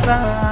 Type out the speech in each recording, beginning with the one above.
ba.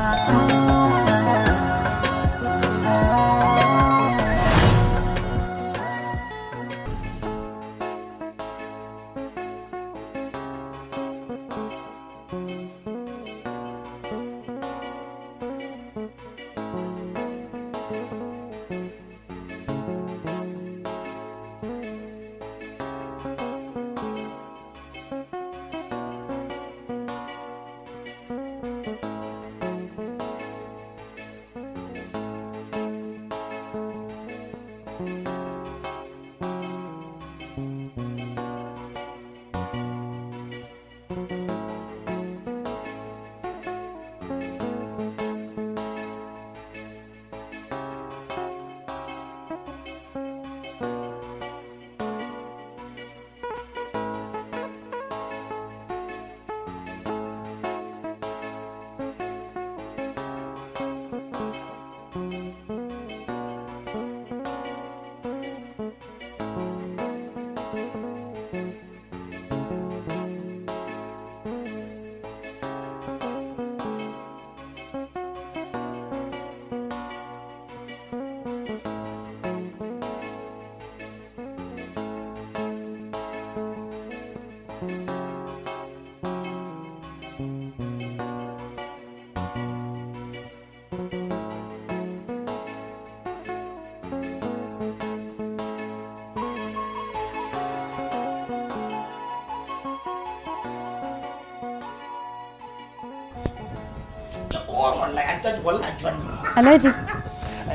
Alhaji.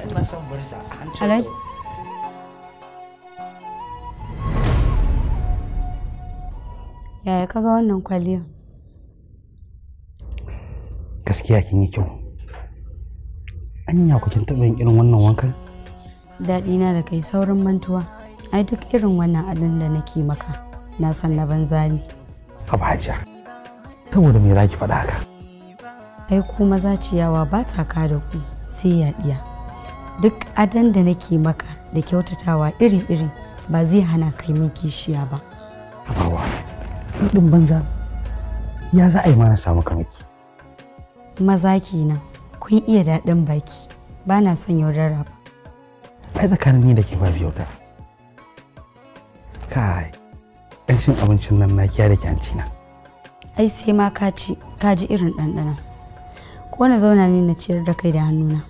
Ina son barsa. Alhaji. Yaya kaga wannan kwaliyar? Gaskiya kin yi kyau. Anya ku kin taɓa yin irin wannan wankan? Daɗi na da kai saurin mantuwa. Ai duk irin wannan adon da nake maka na san na banza ne. Haba Hajiya. Saboda me zaki faɗa haka? Ai ku maza ciyawa ba ta ka da ku sai yaɗiya. Duk adon da nake maka da kyautatawa iri-iri ba zai hana kai min kishiya ba. Habawa. Ɗin banza. Ya za a yi mana samu kamaki? Maza kenan. Kun iya daɗin baki. Ba na son yaudara ba. Ai tsakanin ni da ke babu yaudara. Kai. Ƙanshin abincin nan na kiya da kyanci na. Ai sai ma ka ji irin ɗanɗanon. Ko na zauna ne na ciyar da kai da hannuna.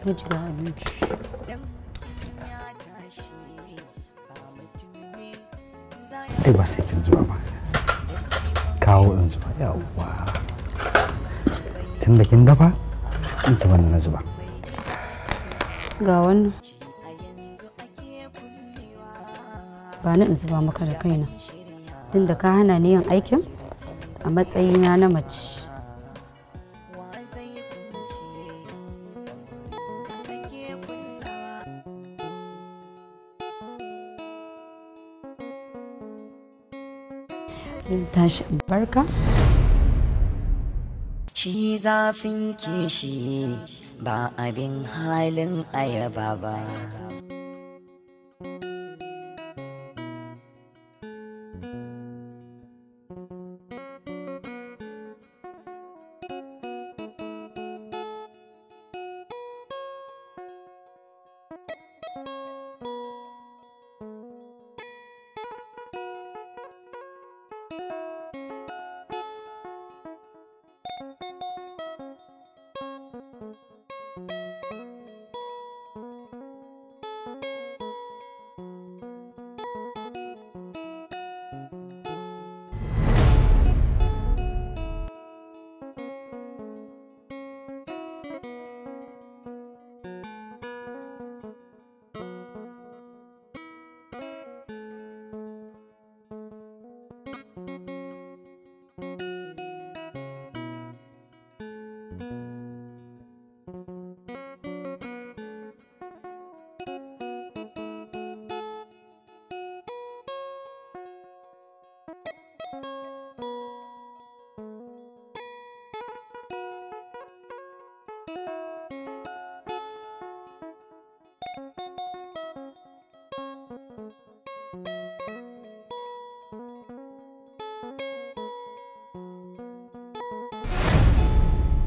Ga abinci. Ai ba sai kin zuba ba. Kawo in zuba yawwa. Tun da kin dafa, in ki bani na zuba. Ga wannan. Ba ni in zuba maka da kaina. Tun da ka hana ni yin aikin a matsayina na mace. Tashi barka. Shi zafin kishi ba abin halin ayaba ba.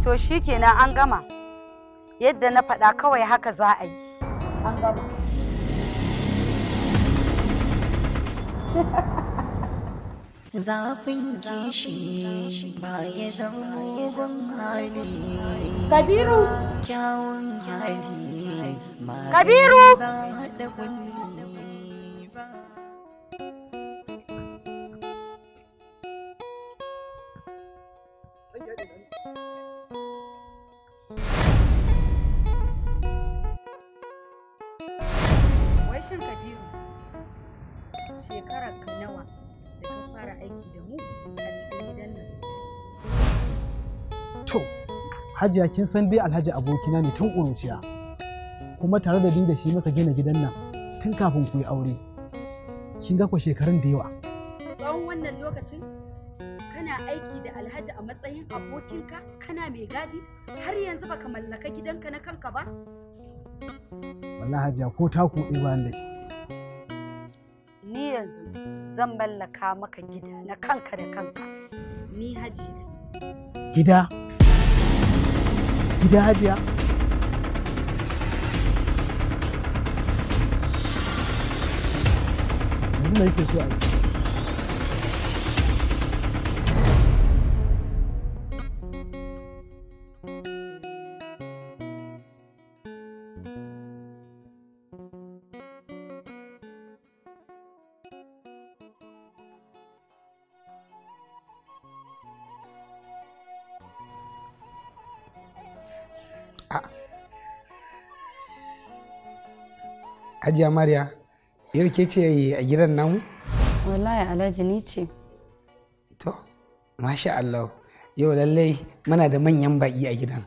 To shikenan an gama. Yadda na faɗa kawai haka za a yi. An gama. Zafin kishi ba ya zama mugun hali. Kabiru! Kyawun hali. Kabiru! Wai shin Kabiru, shekarar ka nawa da ka fara aiki da mu a cikin gidan nan? To, Hajiya kin san dai Alhaji abokina ne tun ƙuruciya. Kuma tare da ni da shi muka gina gidan nan tun kafin ku yi aure. Kin ga ku shekarun da yawa. Tsawon wannan lokacin kana aiki da Alhaji a matsayin abokinka, kana mai gadi, har yanzu baka mallaka gidanka na kanka ba? Wallahi Hajiya ko taku ɗaya bayan da shi. Ni yanzu zan mallaka maka gida na kanka da kanka. Ni Hajiya. Gida? Gida Hajiya? Yanzu me yake so a yi? Hajiya Mariya, yau ke ce a gidan namu? Wallahi Alhaji ni ce. To, masha Allah, yau lallai muna da manyan baƙi a gidan.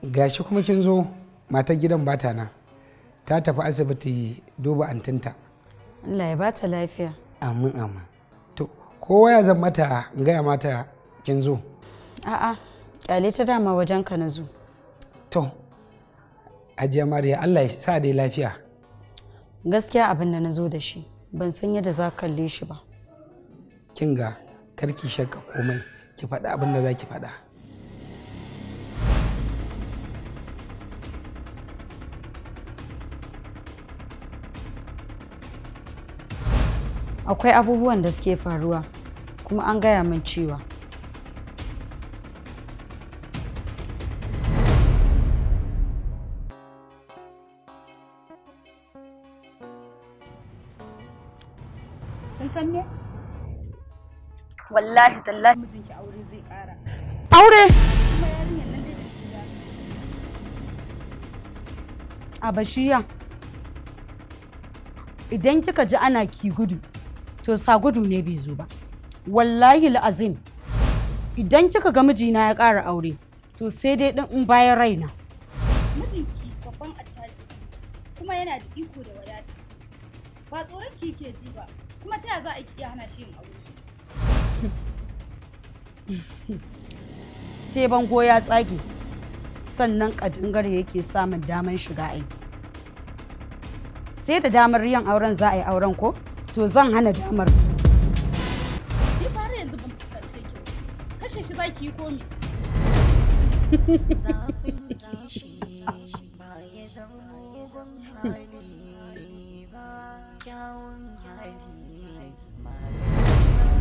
Gashi kuma kin zo matar gidan bata nan. Ta tafi asibiti duba antinta. Allah ya bata lafiya. Amin amin. To, kowa ya zan mata in gaya mata kin zo? A'a, kyale ta dama wajen ka na zo. To, Hajiya Mariya Allah ya sa dai lafiya. Gaskiya abin da na zo da shi, ban san yadda za ka kalle shi ba. Kin ga karki shakka komai, ki faɗa abin da za ki faɗa. Akwai abubuwan da suke faruwa, kuma an gaya min cewa kun san me? wallahi tallahi Mijinki aure zai ƙara. aure Kuma yarinyar nan dai da gida. a bashiya. Idan kika ji ana ki gudu, to sa gudu ne bai zo ba. Wallahi la'azim, idan kika ga mijina ya ƙara aure, to sai dai ɗin in bayan raina. Mijinki babban attajiri kuma yana da iko da wadata. Ba tsoron ki ke ji ba, kuma ta za a iya hana shi yin aure. Sai bango ya tsage, sannan ƙadangare yake samun damar shiga aiki. Sai da damar yin auren za a yi auren ko? To zan hana damar. Ni fara yanzu ban fuskance ki. Kashe shi za ki yi komi.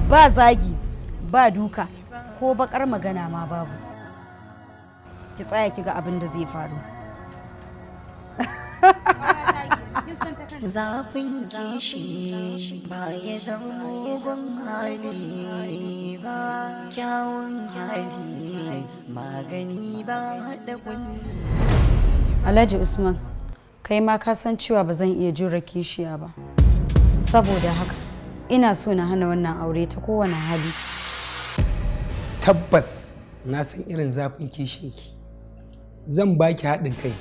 Ba zagi, ba duka, ko bakar magana ma babu. Ki tsaya ki ga abin da zai faru. Zafin kishi ba ya zama mugun hali ba, kyawun hali magani ba haɗa kulli. Alhaji Usman, kai ma ka san cewa ba zan iya jure kishiya ba. Saboda haka, ina so na hana wannan aure ta kowane hali. Tabbas na san irin zafin kishinki. Zan baki haɗin kai,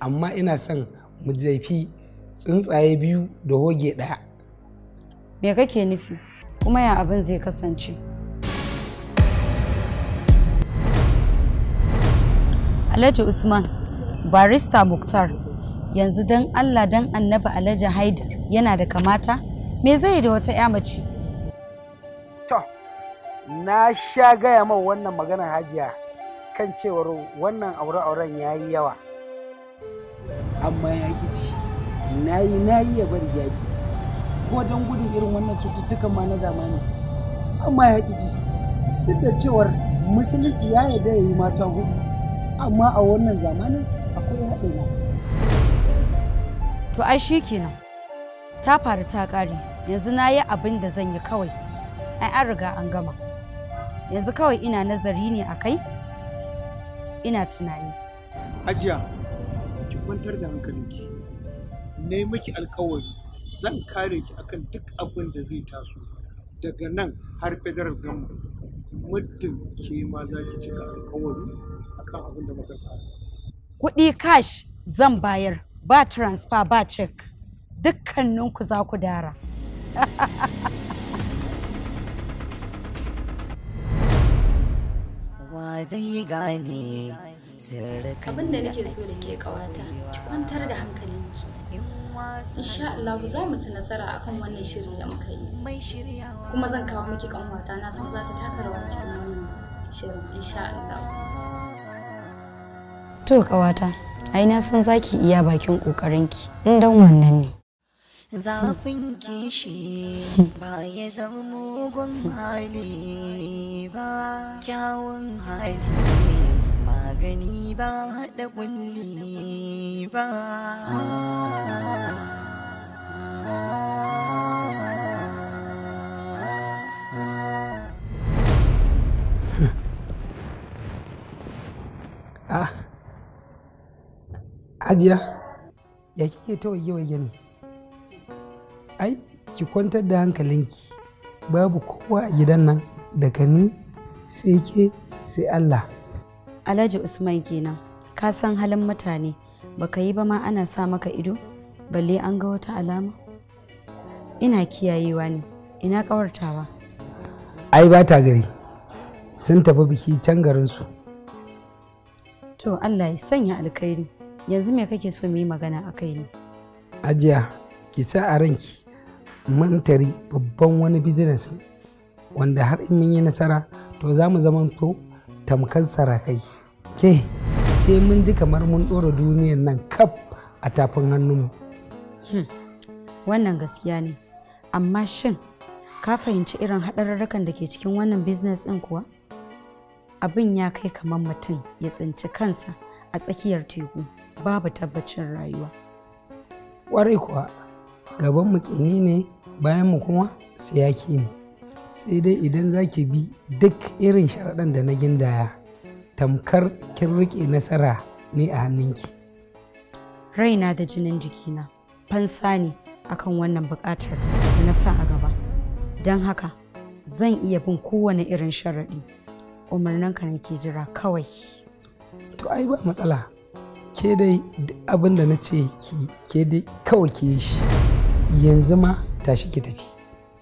amma ina son mu zaifi tsuntsaye biyu da hoge ɗaya. Me kake nufi? Kuma ya abin zai kasance? Alhaji Usman, barista Muktar, yanzu dan Allah dan Annabi Alhaji Haidar yana da kamata? Me zai yi da wata 'ya mace? To, na sha gaya man wannan maganar Hajiya, kan cewar wannan aure-auren ya yi yawa amma ya ki ci na yi ya bari yaki ko don gudun irin wannan cututtukan ma na zamani amma ya ki ci duk da cewar musulunci ya yarda ya yi mata hudu amma a wannan zamanin akwai haɗari. To ai shi kenan ta faru ta ƙare yanzu na yi abin da zan yi kawai ai an riga an gama yanzu kawai ina nazari ne a kai ina tunani. Hajiya ki kwantar da hankalinki na yi miki alkawari zan kare ki akan duk abin da zai taso daga nan har federal gama muddin ke ma za ki cika alkawari akan abin da muka tsara. Kuɗi cash zan bayar ba transfer ba check dukkaninku za ku dara. Wa zai gane abin da nake so da ke kawata ki kwantar da hankalinki insha Allah za mu ci nasara akan wannan shirin da muka yi kuma zan kawo miki kanwata na san za ta taka rawa cikin wannan shirin insha Allah. To kawata ai na san zaki iya bakin kokarinki in dan wannan ne. Zafin kishi ba ya zama mugun hali ba, kyawun hali magani ba haɗa kulli ba. Hajiya, ya kike ta waje ne? Ai, ki kwantar da hankalinki, babu kowa a gidan nan daga ni sai ke sai Allah. Alhaji Usman kenan, ka san halin mutane, baka yi ba ma ana sa maka ido, balle an ga wata alama? Ina kiyayewa ne, ina ƙawartawa. Ai ba ta gari, sun tafi biki can garinsu. To Allah ya sanya alkhairi, yanzu me kake so mu yi magana a kai ne? Hajiya, ki sa a ranki mun tari babban wani business wanda har in mun yi nasara to za mu zama to tamkar sarakai. Ke sai mun ji kamar mun ɗora duniyar nan kaf a tafin hannunmu. Wannan gaskiya ne, amma shin ka fahimci irin haɗarurrukan da ke cikin wannan business ɗin kuwa? Abin ya kai kamar mutum ya tsinci kansa a tsakiyar teku babu tabbacin rayuwa. Ƙwarai kuwa gaban mu tsini ne bayan mu kuma siyaki ne, sai dai idan za ki bi duk irin sharaɗan da na gindaya tamkar kin riƙe nasara ne a hannunki. Raina da jinin jikina fansa ne akan wannan buƙatar da na sa a gaba, don haka zan iya bin kowane irin sharaɗi. Umarninka nake jira kawai. To ai ba matsala, ke dai abin da na ce ke dai kawai ke shi. Yanzu ma tashi ki tafi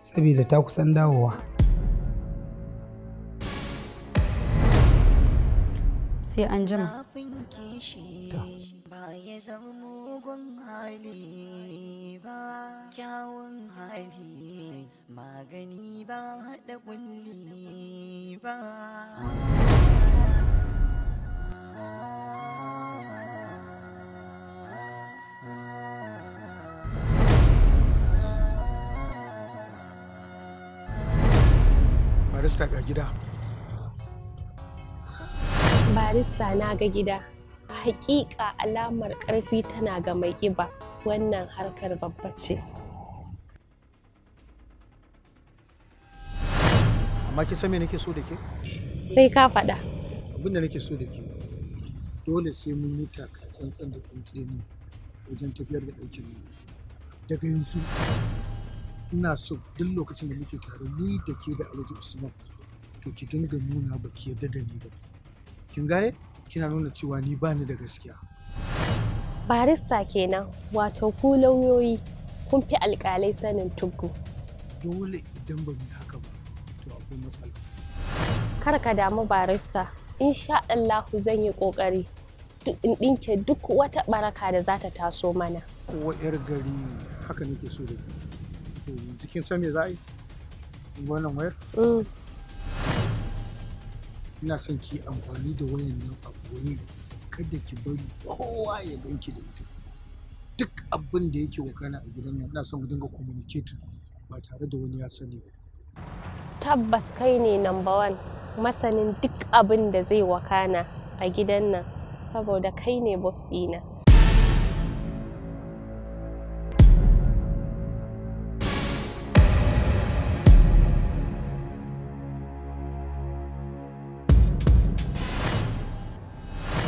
saboda ta kusan dawowa. Sai an jima. Ba ya zama mugun hali ba, kyawun hali magani ba haɗa kulli ba. Barista ga gida. Barista na ga gida. Hakika alamar ƙarfi tana ga mai ƙiba, wannan harkar babba ce. Amma ki san me nake so da ke? Sai ka faɗa. Abin da nake so da ke dole sai mun yi taka tsantsan da tsantseni wajen tafiyar da aikin mu. Daga yanzu ina so duk lokacin da muke tare ni da ke da Alhaji Usman to ki dinga nuna ba ki yarda da ni ba. Kin gane? Kina nuna cewa ni bani da gaskiya. Barista kenan, wato ku lauyoyi kun fi alƙalai sanin tuggu. Dole idan ba mu yi haka ba to akwai matsala. Kar ka damu barista, insha Allahu zan yi ƙoƙari in ɗinke duk wata baraka da za ta taso mana. Kowa 'yar gari haka nake so da ke. To yanzu kin san me za a yi? Wannan wayar? ina son ki amfani da wayan nan a boye, kada ki bari kowa ya ganki da ita. Duk abin da yake wakana a gidan nan ina son mu dinga communicating ba tare da wani ya sani ba. Tabbas kai ne number one masanin duk abin da zai wakana a gidan nan, saboda kai ne boss ɗina.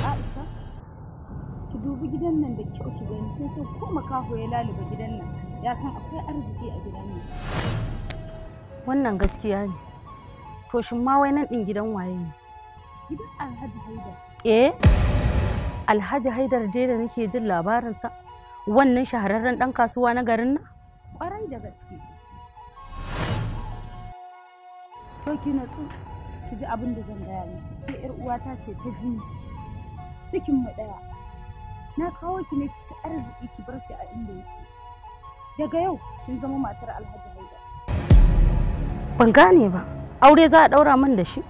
Aisha, ki dubi gidan nan da kyau ki gani, kin san ko makaho ya laluba gidan nan ya san akwai arziki a gidan nan. Wannan gaskiya ne. To shin ma wai nan din gidan waye ne? Gidan Alhaji Haidar. Eh? Alhaji Haidar dai da nake jin labarinsa? Wannan shahararren dan kasuwa na garin nan? Kwarai da gaske. To ki natsu, ki ji abin da zan gaya miki. Ke yar uwata ce ta jini. Cikin mu daya. Na kawo ki ne ki ci arziki ki bar shi a inda yake. Daga yau kin zama matar Alhaji Haidar. Ban gane ba. Aure za a daura min da shi?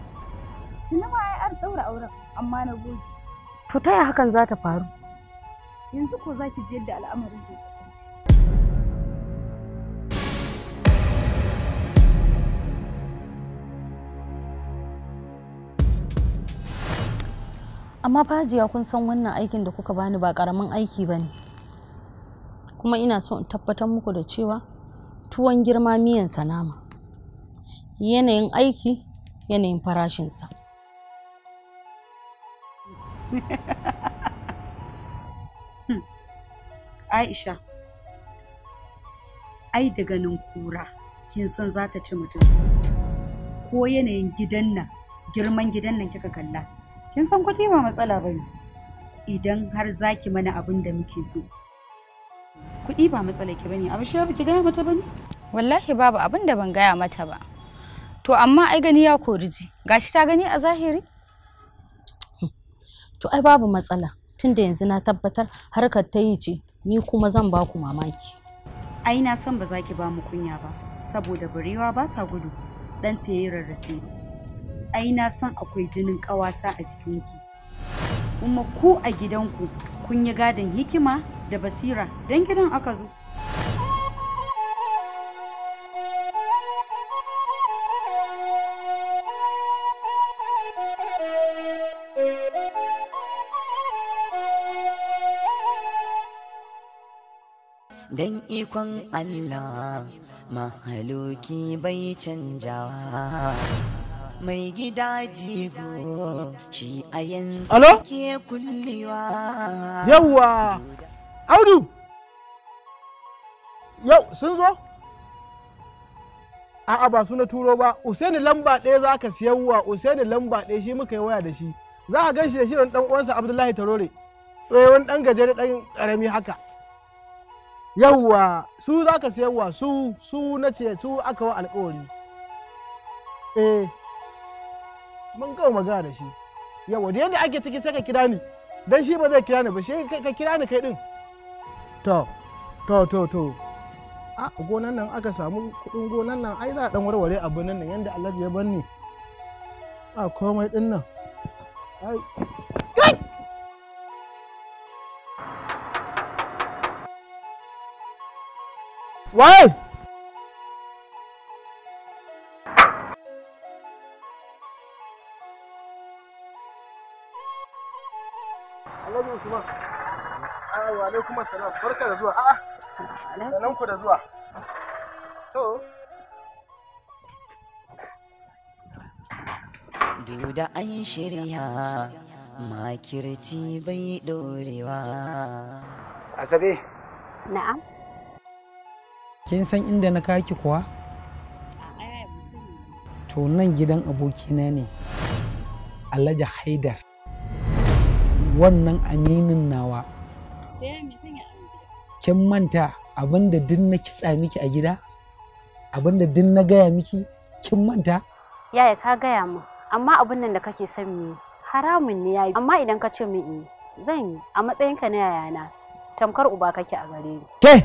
Tuni ma ai an daura auren, amma na goge. To ta yaya hakan za ta faru? Yanzu ko za ki ji yadda al'amarin zai kasance. Amma fajiya kun san wannan aikin da kuka bani ba karamin aiki bane. Kuma ina so in tabbatar muku da cewa tuwon girma miyan nama. Yanayin aiki, yanayin farashinsa. Aisha, ai da ganin kura kin san za ta ci mutum. Ko yanayin gidan nan, girman gidan nan kika kalla. Kin san kuɗi ba matsala bane. Idan har zaki mana abin da muke so. Kuɗi ba matsala ki bane. Abu shi ba ki gaya mata bane? Wallahi babu abin da ban gaya mata ba. To amma ai gani ya koriji. Gashi ta gani a zahiri? To ai babu matsala. Tunda yanzu na tabbatar harkar ta yi ce, ni kuma zan ba ku mamaki. Ai na san ba za ki ba mu kunya ba, saboda barewa ba ta gudu, dan ta yi rarrafe. Ai na san akwai jinin ƙawata a jikinki. Kuma ku a gidanku kun yi gadon hikima da basira, dan gidan aka zo. Dan ikon Allah mahaluki bai canjawa, mai gida jigo shi a yanzu ke kullewa. Yawwa Audu, yau sun zo? A'a ba su na turo ba. Usaini lamba ɗaya za ka siyarwa. Usaini lamba ɗaya shi muka yi waya da shi. Za ka gan shi da shi wani ɗan uwansa Abdullahi Tarore, wani ɗan gajere ɗan ƙarami haka. Yawwa su za ka siyarwa, su na ce su aka wa alƙawari. Mun gama magana da shi. Yawwa da yadda ake ciki sai ka kira ni, dan shi ba zai kira ni ba, shi ka kira ni kai din. To a gonan nan aka samu kuɗin gonan nan, ai za a ɗan warware abin nan yadda Allah ya banni. A komai din nan. Ai Wai! Alhaji Usman. Wa alaikum assalam. Barka da zuwa. A'a. Sanan ku da zuwa. To. Duda an shirya makirci bai dorewa. Asabe. Na'am. Kin san inda na kaki kuwa? To nan gidan abokina ne, Alhaji Haidar. Wannan aminin nawa. Kin manta abinda duk na kitsa miki a gida? Abinda duk na gaya miki, kin manta? Yaya ka gaya min, amma abin nan da kake son mi haramun ne yayi. Amma idan ka ce min zan yi a matsayinka na yayana, tamkar uba kake a gare ni. Ke!